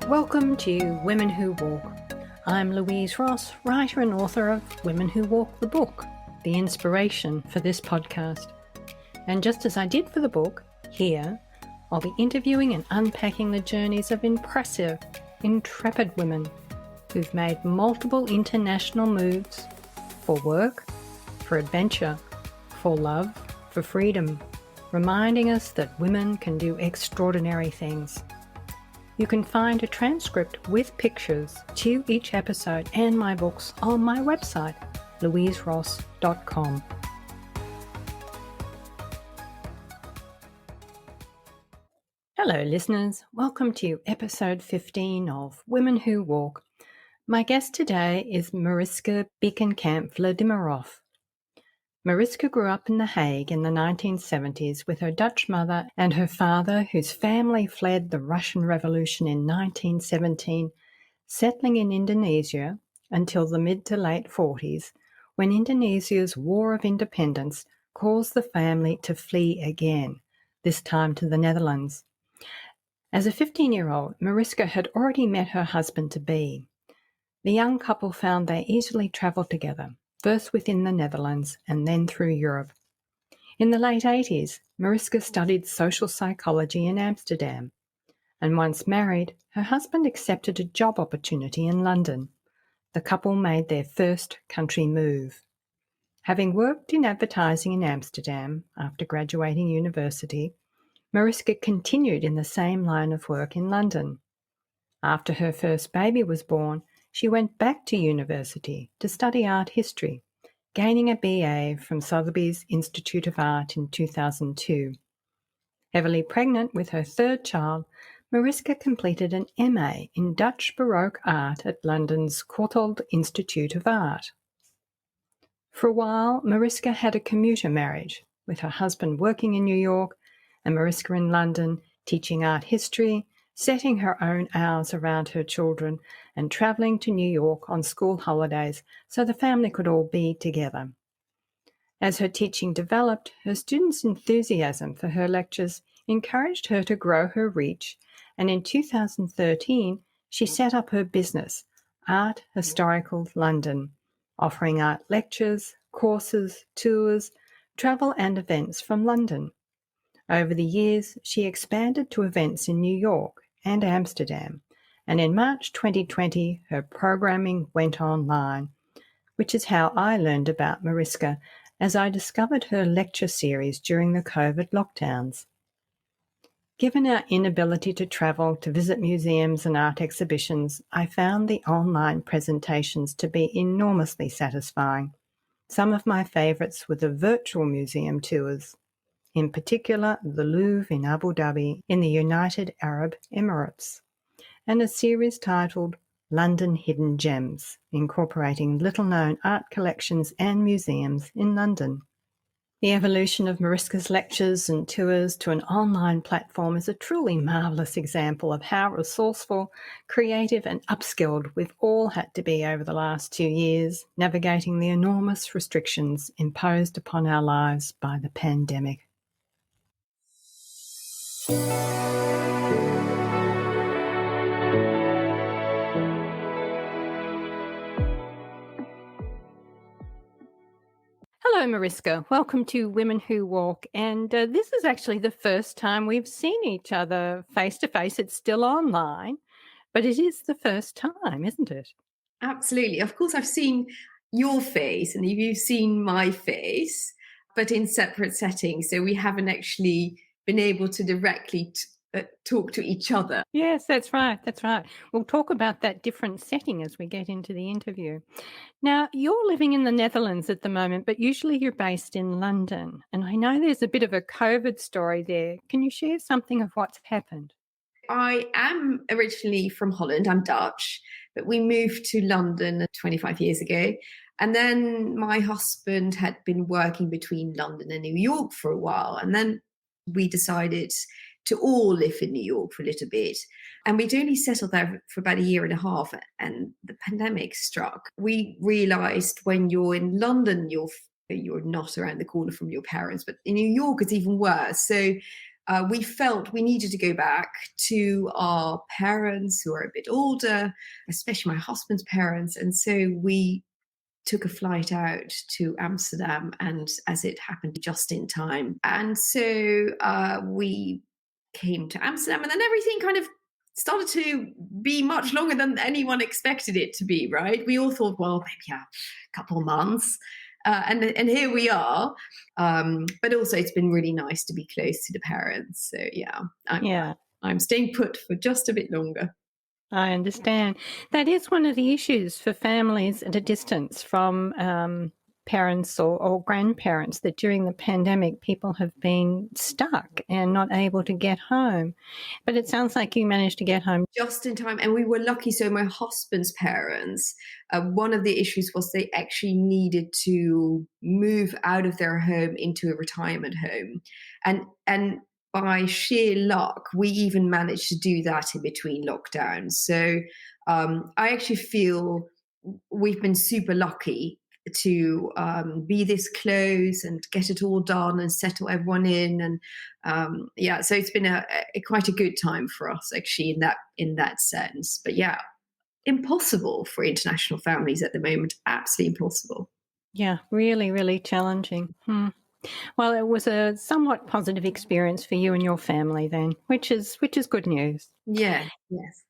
Welcome to Women Who Walk. I'm Louise Ross, writer and author of Women Who Walk the book, the inspiration for this podcast. And just as I did for the book, here I'll be interviewing and unpacking the journeys of impressive, intrepid women who've made multiple international moves for work, for adventure, for love, for freedom, reminding us that women can do extraordinary things. You can find a transcript with pictures to each episode and my books on my website, louiseross.com. Hello listeners, welcome to episode 15 of Women Who Walk. My guest today is Mariska Beekenkamp. Mariska grew up in The Hague in the 1970s with her Dutch mother and her father, whose family fled the Russian Revolution in 1917, settling in Indonesia until the mid to late 40s, when Indonesia's War of Independence caused the family to flee again, this time to the Netherlands. As a 15-year-old, Mariska had already met her husband-to-be. The young couple found they easily travelled together, first within the Netherlands and then through Europe. In the late 80s, Mariska studied social psychology in Amsterdam, and once married, her husband accepted a job opportunity in London. The couple made their first country move. Having worked in advertising in Amsterdam after graduating university, Mariska continued in the same line of work in London. After her first baby was born, she went back to university to study art history, gaining a BA from Sotheby's Institute of Art in 2002. Heavily pregnant with her third child, Mariska completed an MA in Dutch Baroque art at London's Courtauld Institute of Art. For a while, Mariska had a commuter marriage, with her husband working in New York and Mariska in London teaching art history, setting her own hours around her children and travelling to New York on school holidays so the family could all be together. As her teaching developed, her students' enthusiasm for her lectures encouraged her to grow her reach, and in 2013 she set up her business, Art Historical London, offering art lectures, courses, tours, travel and events from London. Over the years, she expanded to events in New York and Amsterdam, and in March 2020 her programming went online, which is how I learned about Mariska as I discovered her lecture series during the COVID lockdowns. Given our inability to travel to visit museums and art exhibitions, I found the online presentations to be enormously satisfying. Some of my favourites were the virtual museum tours, in particular the Louvre in Abu Dhabi in the United Arab Emirates, and a series titled London Hidden Gems, incorporating little-known art collections and museums in London. The evolution of Mariska's lectures and tours to an online platform is a truly marvellous example of how resourceful, creative and upskilled we've all had to be over the last 2 years, navigating the enormous restrictions imposed upon our lives by the pandemic. Hello, Mariska. Welcome to Women Who Walk. And this is actually the first time we've seen each other face to face. It's still online, but it is the first time, isn't it? Absolutely. Of course, I've seen your face and you've seen my face, but in separate settings. So we haven't actually been able to directly talk to each other. Yes, that's right. That's right. We'll talk about that different setting as we get into the interview. Now, you're living in the Netherlands at the moment, but usually you're based in London. And I know there's a bit of a COVID story there. Can you share something of what's happened? I am originally from Holland. I'm Dutch, but we moved to London 25 years ago. And then my husband had been working between London and New York for a while. And then we decided to all live in New York for a little bit. And we'd only settled there for about a year and a half, and the pandemic struck. We realized when you're in London, you're not around the corner from your parents, but in New York, it's even worse. So we felt we needed to go back to our parents who are a bit older, especially my husband's parents. And so we took a flight out to Amsterdam, and as it happened, just in time. And so we came to Amsterdam, and then everything kind of started to be much longer than anyone expected it to be, right? We all thought, well, maybe a couple of months. And here we are. But also, it's been really nice to be close to the parents. So, yeah, Yeah. I'm staying put for just a bit longer. I understand. That is one of the issues for families at a distance from parents or grandparents, that during the pandemic people have been stuck and not able to get home. But it sounds like you managed to get home. Just in time. And we were lucky. So my husband's parents, one of the issues was they actually needed to move out of their home into a retirement home. And by sheer luck, we even managed to do that in between lockdowns. So I actually feel we've been super lucky to be this close and get it all done and settle everyone in. And yeah, so it's been a quite a good time for us actually in that sense. But yeah, impossible for international families at the moment. Absolutely impossible. Yeah, really, really challenging. Well, it was a somewhat positive experience for you and your family then, which is good news. Yeah. Yes.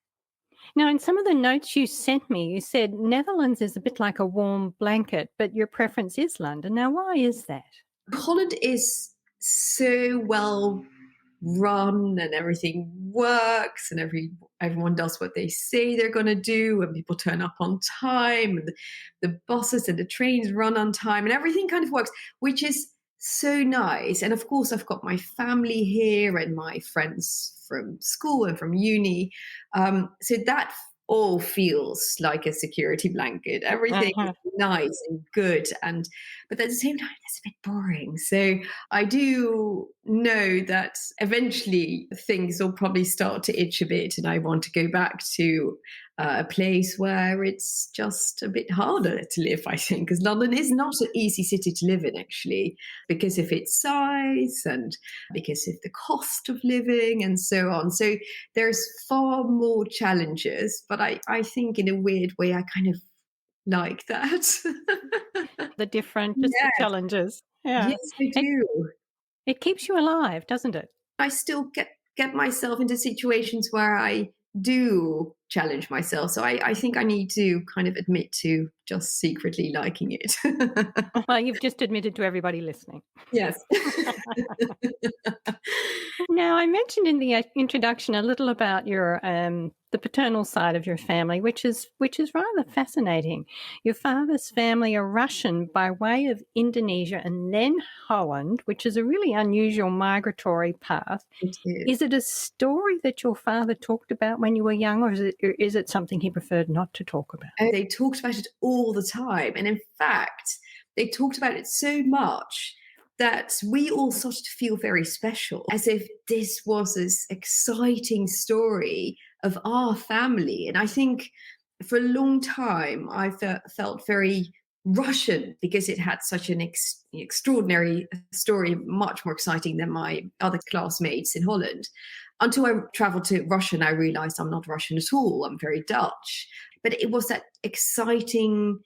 Now, in some of the notes you sent me, you said Netherlands is a bit like a warm blanket, but your preference is London. Now, why is that? Holland is so well run and everything works and everyone does what they say they're going to do, and people turn up on time, and the buses and the trains run on time, and everything kind of works, which is so nice. And of course, I've got my family here and my friends from school and from uni, so that all feels like a security blanket. Everything is Uh-huh. nice and good, and but at the same time it's a bit boring. So I do know that eventually things will probably start to itch a bit, and I want to go back to a place where it's just a bit harder to live, I think, because London is not an easy city to live in, actually, because of its size and because of the cost of living and so on. So there's far more challenges, but I think in a weird way, I kind of like that. Just the Yes, challenges. Yeah. yes, I It, do. it keeps you alive, doesn't it? I still get myself into situations where I do challenge myself. So I think I need to kind of admit to just secretly liking it. Well, you've just admitted to everybody listening. Yes. Now, I mentioned in the introduction a little about your the paternal side of your family, which is rather fascinating. Your father's family are Russian by way of Indonesia and then Holland, which is a really unusual migratory path. It is. Is it a story that your father talked about when you were young, or is it something he preferred not to talk about? They talked about it all the time. And in fact, they talked about it so much that we all started to feel very special, as if this was this exciting story of our family. And I think for a long time, I felt very Russian because it had such an extraordinary story, much more exciting than my other classmates in Holland. Until I traveled to Russia and I realized I'm not Russian at all, I'm very Dutch. But it was that exciting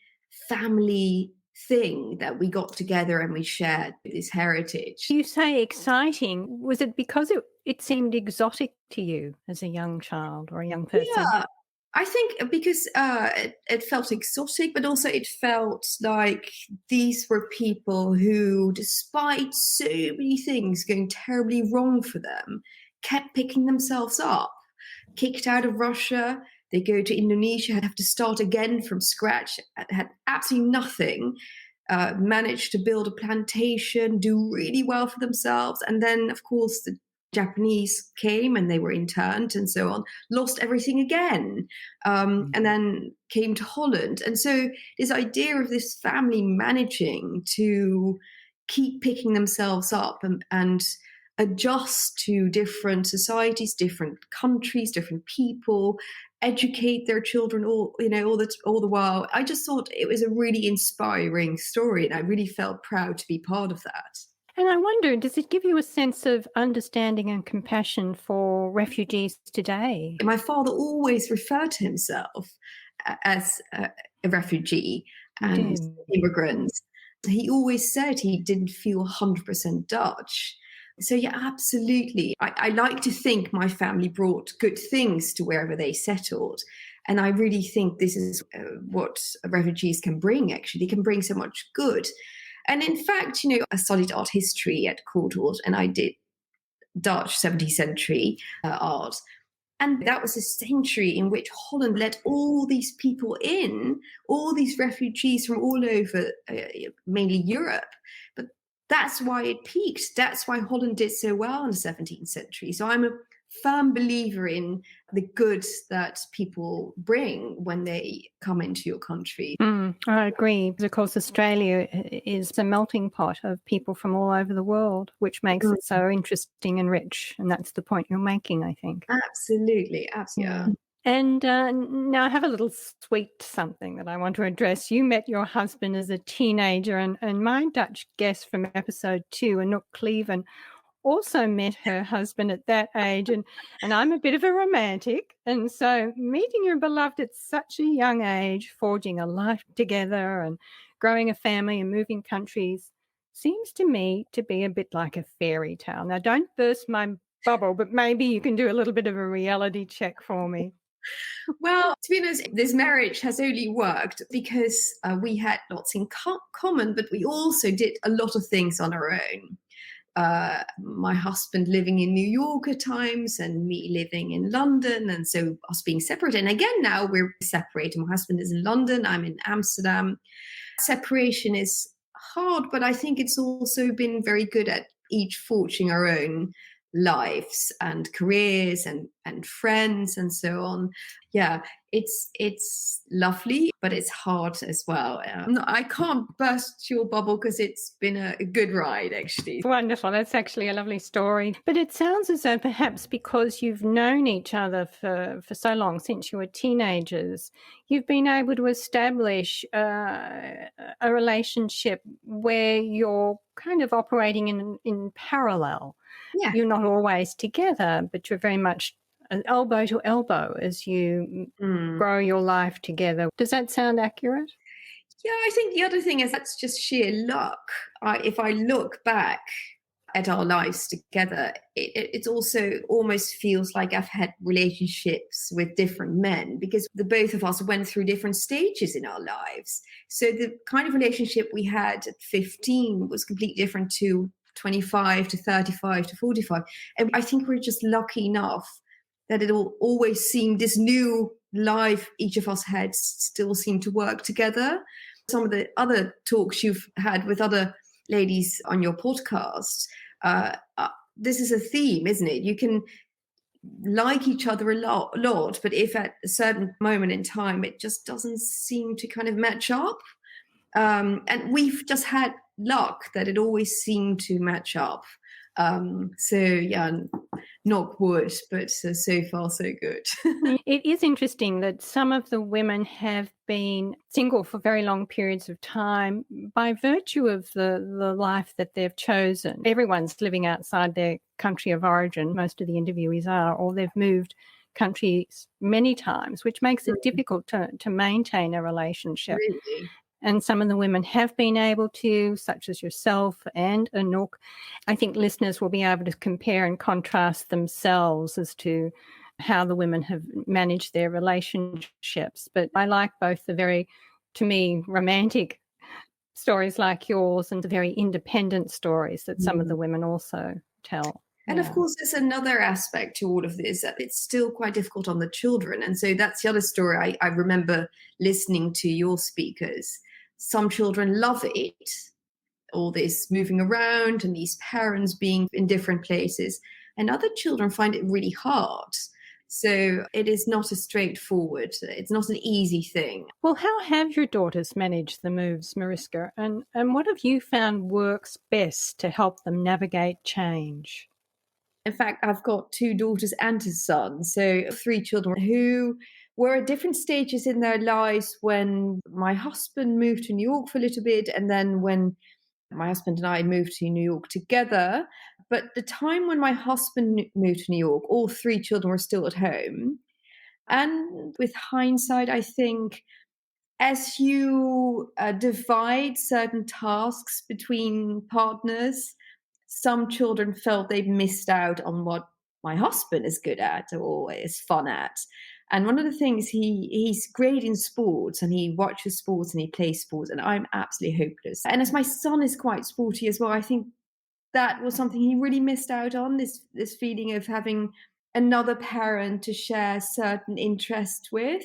family thing that we got together and we shared this heritage. You say exciting. Was it because it seemed exotic to you as a young child or a young person? Yeah, I think because it felt exotic, but also it felt like these were people who, despite so many things going terribly wrong for them, kept picking themselves up. Kicked out of Russia, they go to Indonesia, have to start again from scratch, had absolutely nothing, managed to build a plantation, do really well for themselves. And then, of course, the Japanese came and they were interned and so on, lost everything again, and then came to Holland. And so, this idea of this family managing to keep picking themselves up and adjust to different societies, different countries, different people, educate their children all the while. I just thought it was a really inspiring story, and I really felt proud to be part of that. And I wonder, does it give you a sense of understanding and compassion for refugees today? My father always referred to himself as a refugee You and did. immigrant. He always said he didn't feel 100% Dutch. So, yeah, absolutely. I like to think my family brought good things to wherever they settled. And I really think this is what refugees can bring, actually. They can bring so much good. And in fact, I studied art history at Courtauld and I did Dutch 17th century art. And that was a century in which Holland let all these people in, all these refugees from all over, mainly Europe. But that's why it peaked. That's why Holland did so well in the 17th century. So I'm a firm believer in the goods that people bring when they come into your country. I agree. Because of course, Australia is a melting pot of people from all over the world, which makes Mm, it so interesting and rich. And that's the point you're making, I think. absolutely. Absolutely. Yeah. And now I have a little sweet something that I want to address. You met your husband as a teenager, and my Dutch guest from episode 2, Anouk Cleven, also met her husband at that age. And I'm a bit of a romantic. And so meeting your beloved at such a young age, forging a life together and growing a family and moving countries seems to me to be a bit like a fairy tale. Now, don't burst my bubble, but maybe you can do a little bit of a reality check for me. Well, to be honest, this marriage has only worked because we had lots in common, but we also did a lot of things on our own. My husband living in New York at times and me living in London. And so us being separate. And again, now we're separated. My husband is in London, I'm in Amsterdam. Separation is hard, but I think it's also been very good at each forging our own lives and careers and friends and so on. Yeah, it's lovely, but it's hard as well. I can't burst your bubble because it's been a good ride, actually. Wonderful. That's actually a lovely story. But it sounds as though perhaps because you've known each other for so long, since you were teenagers, you've been able to establish a relationship where you're kind of operating in parallel. Yeah. You're not always together, but you're very much elbow to elbow as you Mm. grow your life together. Does that sound accurate? Yeah, I think the other thing is that's just sheer luck. If I look back at our lives together, it also almost feels like I've had relationships with different men because the both of us went through different stages in our lives. So the kind of relationship we had at 15 was completely different to 25 to 35 to 45. And I think we're just lucky enough that it all always seemed this new life each of us had still seemed to work together. Some of the other talks you've had with other ladies on your podcast, this is a theme, isn't it? You can like each other a lot, but if at a certain moment in time it just doesn't seem to kind of match up, and we've just had luck that it always seemed to match up. So yeah, knock wood, but so far so good. It is interesting that some of the women have been single for very long periods of time by virtue of the life that they've chosen. Everyone's living outside their country of origin, most of the interviewees are, or they've moved countries many times, which makes it difficult to maintain a relationship. Really? And some of the women have been able to, such as yourself and Anouk. I think listeners will be able to compare and contrast themselves as to how the women have managed their relationships. But I like both the very, to me, romantic stories like yours and the very independent stories that some of the women also tell. And of course, there's another aspect to all of this that it's still quite difficult on the children. And so that's the other story. I remember listening to your speakers. Some children love it, all this moving around and these parents being in different places. And other children find it really hard. So it is not a straightforward, it's not an easy thing. Well, how have your daughters managed the moves, Mariska? And what have you found works best to help them navigate change? In fact, I've got 2 daughters and a son, so 3 children who were at different stages in their lives when my husband moved to New York for a little bit, and then when My husband and I moved to New York together. But the time when my husband moved to New York, all three children were still at home. And with hindsight, I think as you divide certain tasks between partners, some children felt they missed out on what my husband is good at or is fun at. And one of the things he's great in sports and he watches sports and he plays sports, and I'm absolutely hopeless. And as my son is quite sporty as well, I think that was something he really missed out on, this feeling of having another parent to share certain interests with.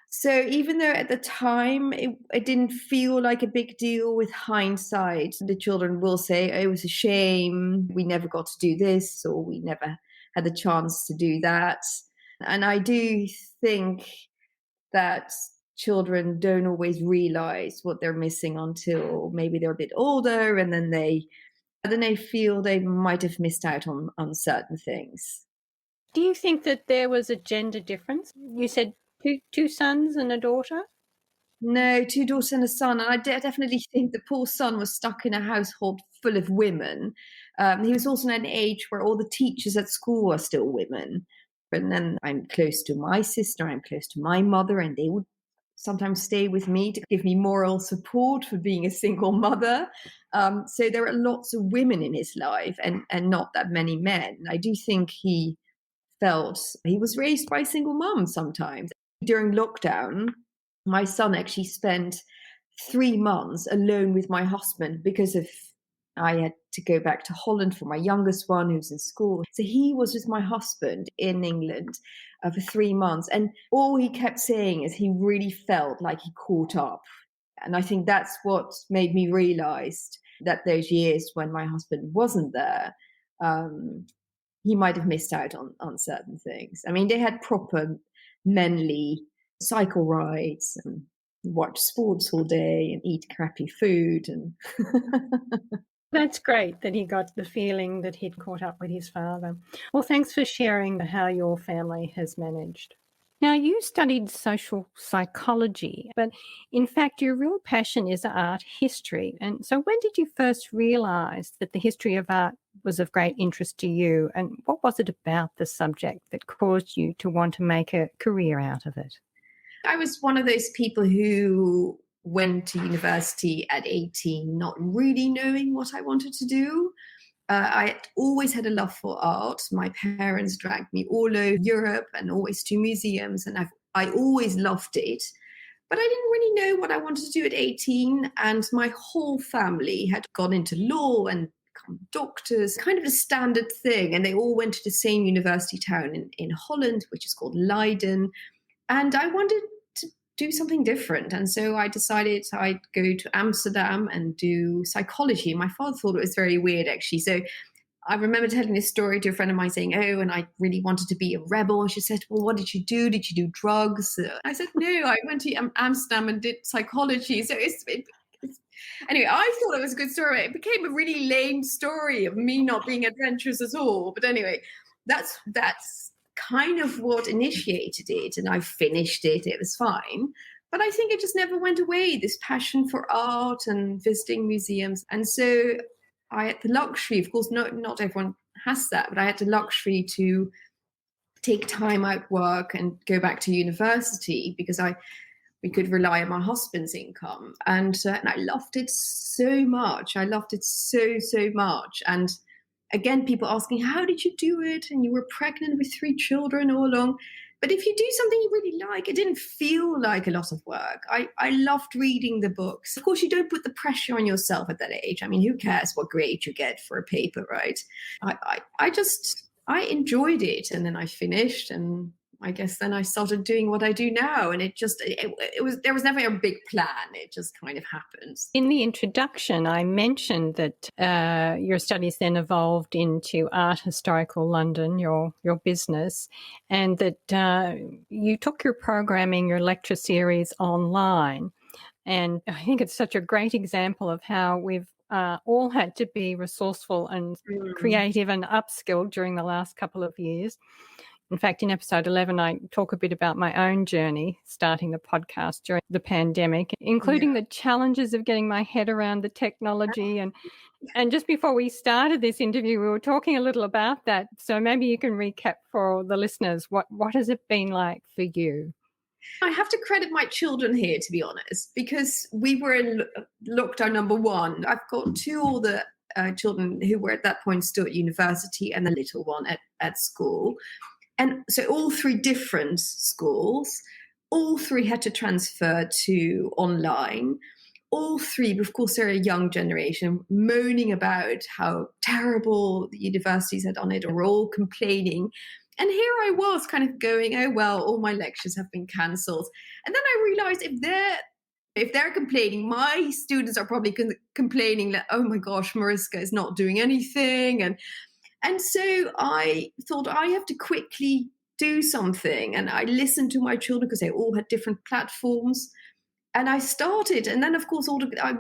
So even though at the time it didn't feel like a big deal, with hindsight, the children will say, oh, it was a shame we never got to do this, or we never had the chance to do that. And I do think that children don't always realize what they're missing until maybe they're a bit older, and then they feel they might have missed out on certain things. Do you think that there was a gender difference? You said two sons and a daughter? No, two daughters and a son. And I definitely think the poor son was stuck in a household full of women. He was also at an age where all the teachers at school are still women. And then I'm close to my sister, I'm close to my mother, and they would sometimes stay with me to give me moral support for being a single mother. So there are lots of women in his life and not that many men. I do think he felt he was raised by a single mom sometimes. During lockdown, my son actually spent 3 months alone with my husband because of I had to go back to Holland for my youngest one who's in school. So he was with my husband in England for 3 months. And all he kept saying is he really felt like he caught up. And I think that's what made me realize that those years when my husband wasn't there, he might have missed out on certain things. I mean, they had proper manly cycle rides and watch sports all day and eat crappy food. And That's great that he got the feeling that he'd caught up with his father. Well, thanks for sharing how your family has managed. Now, you studied social psychology, but in fact, your real passion is art history. And so when did you first realise that the history of art was of great interest to you? And what was it about the subject that caused you to want to make a career out of it? I was one of those people who went to university at 18 not really knowing what I wanted to do. I always had a love for art. My parents dragged me all over Europe and always to museums, and I always loved it. But I didn't really know what I wanted to do at 18, and my whole family had gone into law and become doctors, kind of a standard thing, and they all went to the same university town in Holland, which is called Leiden. And I wanted to do something different. And so I decided I'd go to Amsterdam and do psychology. My father thought it was very weird, actually. So I remember telling this story to a friend of mine saying, oh, and I really wanted to be a rebel. And she said, well, what did you do? Did you do drugs? I said, no, I went to Amsterdam and did psychology. So anyway, I thought it was a good story. It became a really lame story of me not being adventurous at all. But anyway, that's kind of what initiated it, and I finished it. It was fine. But I think it just never went away, this passion for art and visiting museums. And so I had the luxury, of course, not everyone has that, but I had the luxury to take time out work and go back to university because we could rely on my husband's income. And I loved it so much. I loved it so much. And again, people asking, how did you do it? And you were pregnant with 3 children all along. But if you do something you really like, it didn't feel like a lot of work. I loved reading the books. Of course, you don't put the pressure on yourself at that age. I mean, who cares what grade you get for a paper, right? I enjoyed it. And then I finished, and I guess then I started doing what I do now. And there was never a big plan. It just kind of happened. In the introduction, I mentioned that your studies then evolved into Art Historical London, your business, and that you took your programming, your lecture series online. And I think it's such a great example of how we've all had to be resourceful and creative and upskilled during the last couple of years. In fact, in episode 11, I talk a bit about my own journey starting the podcast during the pandemic, including the challenges of getting my head around the technology. And just before we started this interview, we were talking a little about that. So maybe you can recap for the listeners, what has it been like for you? I have to credit my children here, to be honest, because we were in lockdown number one. I've got two older children who were at that point still at university and the little one at school. And so all three different schools, all three had to transfer to online. All three, of course, they're a young generation, moaning about how terrible the universities had done it, or all complaining. And here I was kind of going, oh, well, all my lectures have been cancelled. And then I realized if they're complaining, my students are probably complaining that, oh my gosh, Mariska is not doing anything. And so I thought I have to quickly do something. And I listened to my children because they all had different platforms. And I started. And then, of course,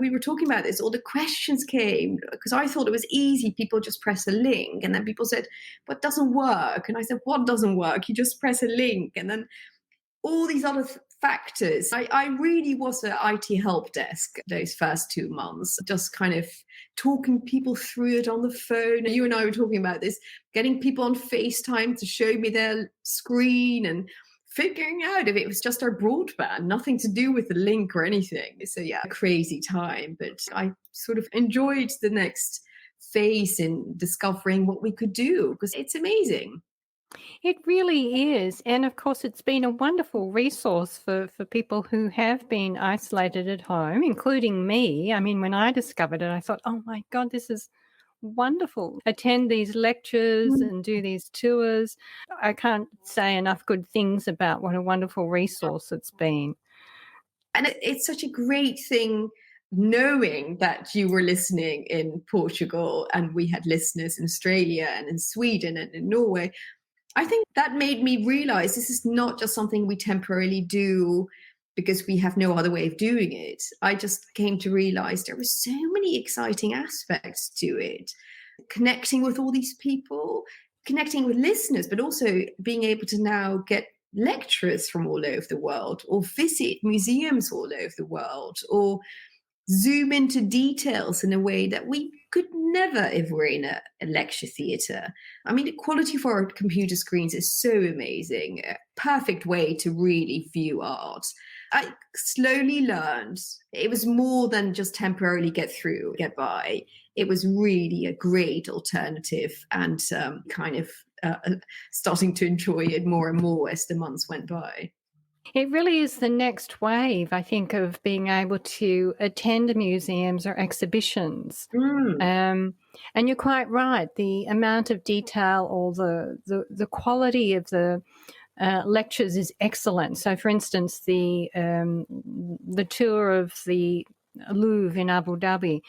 we were talking about this, all the questions came because I thought it was easy. People just press a link. And then people said, but it doesn't work. And I said, what doesn't work? You just press a link. And then all these other factors. I really was an IT help desk those first 2 months, just kind of talking people through it on the phone. You and I were talking about this, getting people on FaceTime to show me their screen and figuring out if it was just our broadband, nothing to do with the link or anything. So yeah, crazy time. But I sort of enjoyed the next phase in discovering what we could do because it's amazing. It really is. And of course, it's been a wonderful resource for people who have been isolated at home, including me. I mean, when I discovered it, I thought, oh my God, this is wonderful. Attend these lectures and do these tours. I can't say enough good things about what a wonderful resource it's been. And it's such a great thing knowing that you were listening in Portugal and we had listeners in Australia and in Sweden and in Norway. I think that made me realize this is not just something we temporarily do because we have no other way of doing it. I just came to realize there were so many exciting aspects to it. Connecting with all these people, connecting with listeners, but also being able to now get lecturers from all over the world or visit museums all over the world or zoom into details in a way that we could never if we're in a lecture theatre. I mean, the quality for our computer screens is so amazing. A perfect way to really view art. I slowly learned it was more than just temporarily get by. It was really a great alternative and kind of starting to enjoy it more and more as the months went by. It really is the next wave, I think, of being able to attend museums or exhibitions. And you're quite right. The amount of detail or the quality of the lectures is excellent. So, for instance, the tour of the Louvre in Abu Dhabi,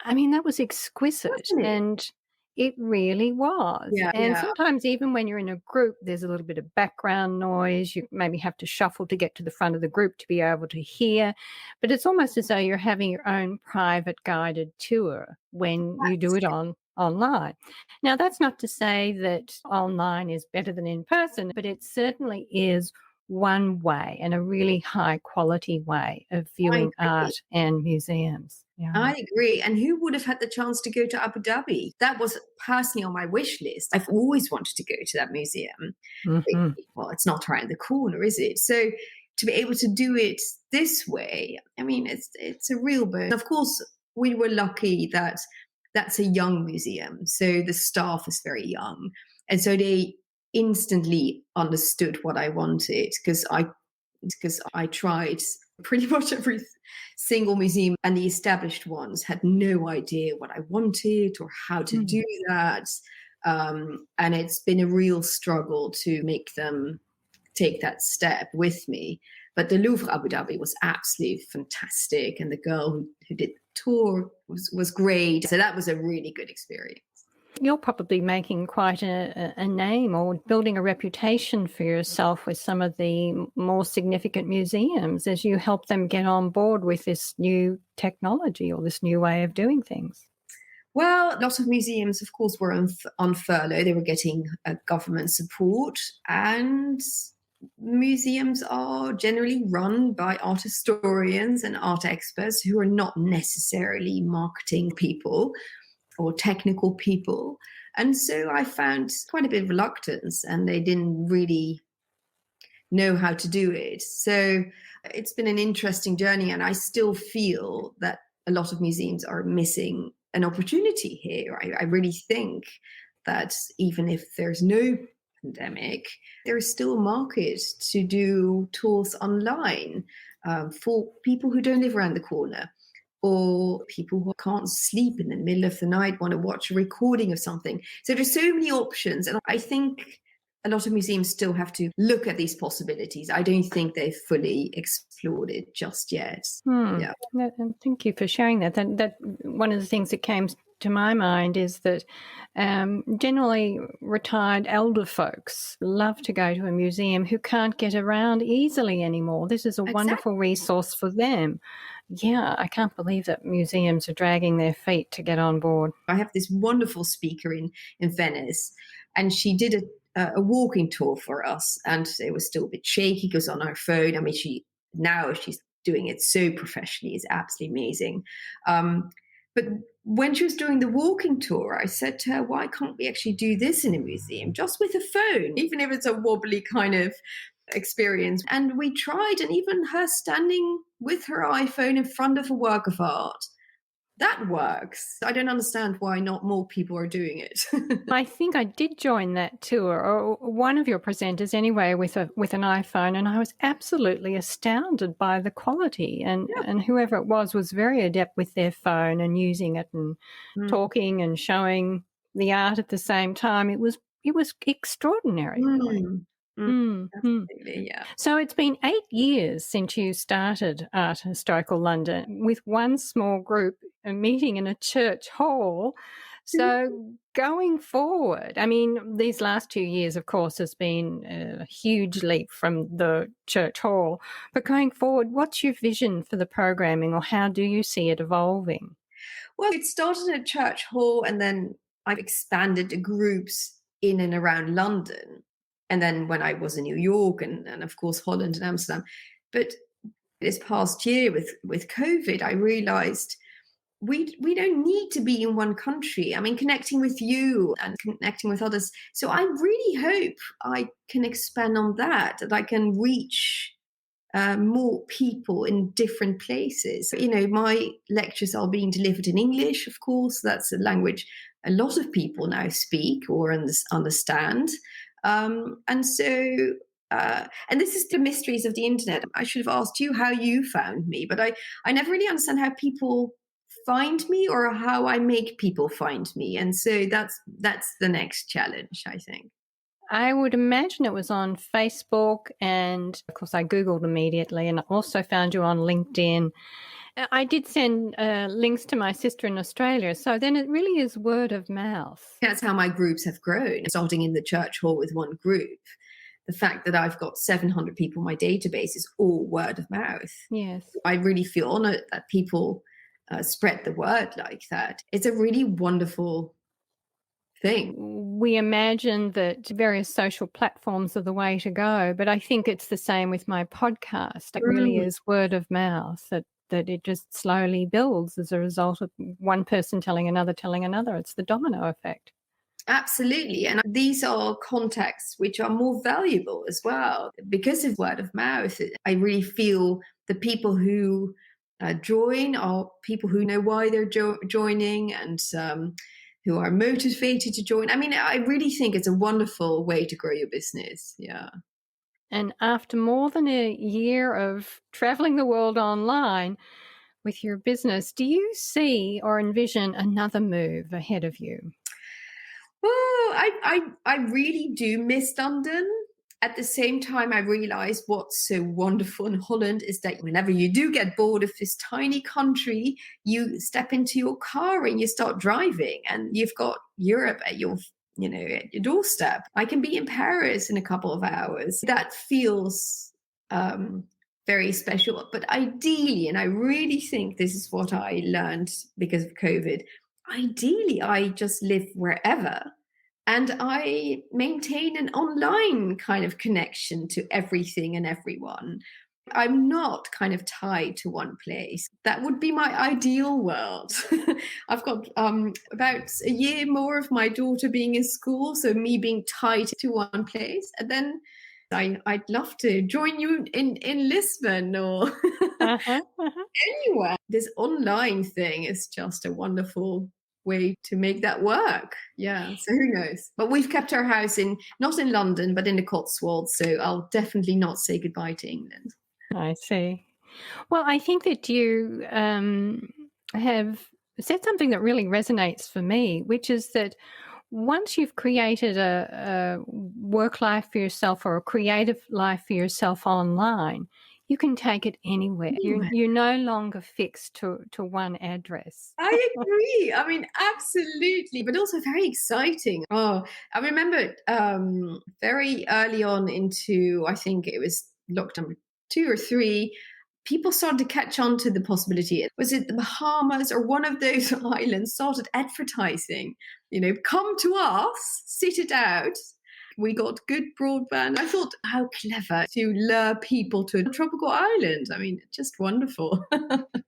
I mean, that was exquisite. And it really was. Sometimes even when you're in a group, there's a little bit of background noise. You maybe have to shuffle to get to the front of the group to be able to hear. But it's almost as though you're having your own private guided tour when you do it online. Now, that's not to say that online is better than in person, but it certainly is one way and a really high quality way of viewing art and museums. Yeah. I agree. And who would have had the chance to go to Abu Dhabi? That was personally on my wish list. I've always wanted to go to that museum. Well, it's not around the corner, is it? So to be able to do it this way, I mean, it's a real bonus. Of course, we were lucky that that's a young museum. So the staff is very young. And so they instantly understood what I wanted because I tried pretty much every single museum, and the established ones had no idea what I wanted or how to do that. And it's been a real struggle to make them take that step with me. But the Louvre Abu Dhabi was absolutely fantastic. And the girl who did the tour was great. So that was a really good experience. You're probably making quite a name or building a reputation for yourself with some of the more significant museums as you help them get on board with this new technology or this new way of doing things. Well, a lot of museums, of course, were on furlough. They were getting government support, and museums are generally run by art historians and art experts who are not necessarily marketing people or technical people. And so I found quite a bit of reluctance, and they didn't really know how to do it. So it's been an interesting journey, and I still feel that a lot of museums are missing an opportunity here. I really think that even if there's no pandemic, there is still a market to do tours online for people who don't live around the corner, or people who can't sleep in the middle of the night, want to watch a recording of something. So there's so many options. And I think a lot of museums still have to look at these possibilities. I don't think they've fully explored it just yet. Yeah. And thank you for sharing that. That one of the things that came to my mind is that generally retired elder folks love to go to a museum who can't get around easily anymore. This is a wonderful resource for them. Yeah, I can't believe that museums are dragging their feet to get on board. I have this wonderful speaker in Venice, and she did a walking tour for us, and it was still a bit shaky because on her phone. I mean, she's doing it so professionally. It's absolutely amazing. But when she was doing the walking tour, I said to her, why can't we actually do this in a museum just with a phone, even if it's a wobbly kind of experience? And we tried, and even her standing with her iPhone in front of a work of art, that works. I don't understand why not more people are doing it. I think I did join that tour, or one of your presenters anyway, with an iPhone, and I was absolutely astounded by the quality. And whoever it was very adept with their phone and using it and talking and showing the art at the same time. It was extraordinary, really. Absolutely, yeah. So it's been 8 years since you started Art Historical London with one small group meeting in a church hall. So going forward, I mean, these last 2 years, of course, has been a huge leap from the church hall. But going forward, what's your vision for the programming, or how do you see it evolving? Well, it started at church hall, and then I've expanded to groups in and around London. And then when I was in New York and of course Holland and Amsterdam. But this past year with COVID, I realized we don't need to be in one country. I mean, connecting with you and connecting with others. So I really hope I can expand on that I can reach more people in different places. You know, my lectures are being delivered in English, of course. That's a language a lot of people now speak or understand. And this is the mysteries of the internet. I should have asked you how you found me, but I never really understand how people find me or how I make people find me. And so that's the next challenge, I think. I would imagine it was on Facebook, and of course I Googled immediately, and I also found you on LinkedIn. I did send links to my sister in Australia, so then it really is word of mouth. That's how my groups have grown, starting in the church hall with one group. The fact that I've got 700 people in my database is all word of mouth. Yes. I really feel honored that people spread the word like that. It's a really wonderful thing. We imagine that various social platforms are the way to go, but I think it's the same with my podcast. It really is word of mouth, that it just slowly builds as a result of one person telling another. It's the domino effect. Absolutely. And these are contacts which are more valuable as well. Because of word of mouth, I really feel the people who join are people who know why they're joining and who are motivated to join. I mean, I really think it's a wonderful way to grow your business. Yeah. And after more than a year of traveling the world online with your business, do you see or envision another move ahead of you? Well, I really do miss London. At the same time, I realize what's so wonderful in Holland is that whenever you do get bored of this tiny country, you step into your car and you start driving, and you've got Europe at your doorstep. I can be in Paris in a couple of hours. That feels very special. But ideally, and I really think this is what I learned because of COVID, Ideally, I just live wherever and I maintain an online kind of connection to everything and everyone. I'm not kind of tied to one place. That would be my ideal world. I've got about a year more of my daughter being in school, so me being tied to one place. And then I'd love to join you in Lisbon or Uh-huh, uh-huh. anywhere. This online thing is just a wonderful way to make that work. Yeah, so who knows? But we've kept our house not in London, but in the Cotswolds. So I'll definitely not say goodbye to England. I see. Well, I think that you have said something that really resonates for me, which is that once you've created a work life for yourself or a creative life for yourself online, you can take it anywhere. You're no longer fixed to one address. I agree. I mean, absolutely, but also very exciting. Oh, I remember very early on into, I think it was lockdown 2 or 3, people started to catch on to the possibility. Was it the Bahamas or one of those islands started advertising, come to us, sit it out. We got good broadband. I thought, how clever to lure people to a tropical island. I mean, just wonderful.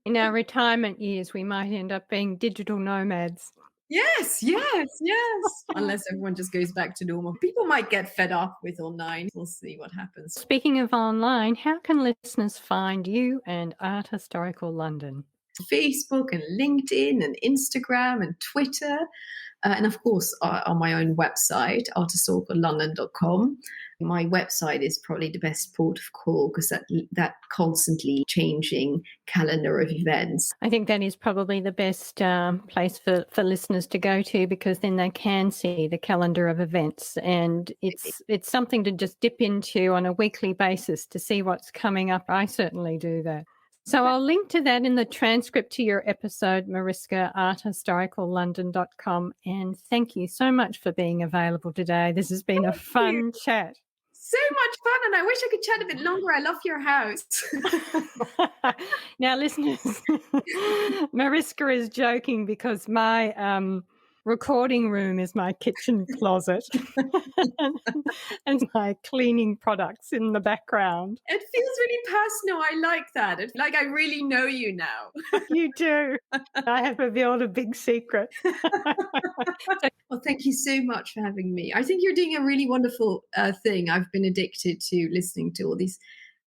In our retirement years, we might end up being digital nomads. Yes, yes, yes. Unless everyone just goes back to normal. People might get fed up with online. We'll see what happens. Speaking of online, how can listeners find you and Art Historical London? Facebook and LinkedIn and Instagram and Twitter. And of course, on my own website, arthistoricallondon.com. My website is probably the best port of call because that constantly changing calendar of events. I think that is probably the best place for listeners to go to, because then they can see the calendar of events, and it's something to just dip into on a weekly basis to see what's coming up. I certainly do that. So I'll link to that in the transcript to your episode, Mariska, arthistoricallondon.com. And thank you so much for being available today. This has been a fun chat. So much fun, and I wish I could chat a bit longer. I love your house. Now, listeners, Mariska is joking because my recording room is my kitchen closet and my cleaning products in the background. It feels really personal. I like that. It's like I really know you now. You do. I have revealed a big secret. Well, thank you so much for having me. I think you're doing a really wonderful thing. I've been addicted to listening to all these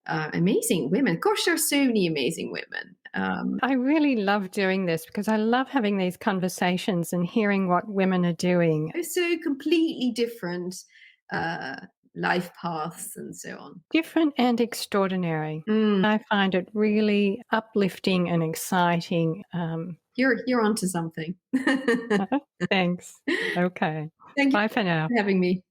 amazing women. Gosh, there are so many amazing women. I really love doing this because I love having these conversations and hearing what women are doing. It's so completely different life paths and so on. Different and extraordinary. I find it really uplifting and exciting. You're onto something. Thanks. Okay. Thank you. Bye for now. For having me.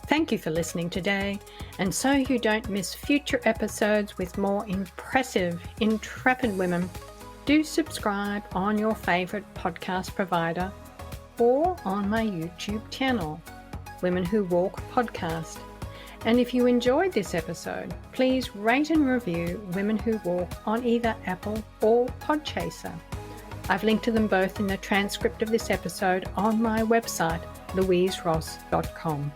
Thank you for listening today. And so you don't miss future episodes with more impressive, intrepid women, do subscribe on your favourite podcast provider or on my YouTube channel, Women Who Walk Podcast. And if you enjoyed this episode, please rate and review Women Who Walk on either Apple or Podchaser. I've linked to them both in the transcript of this episode on my website, louiseross.com.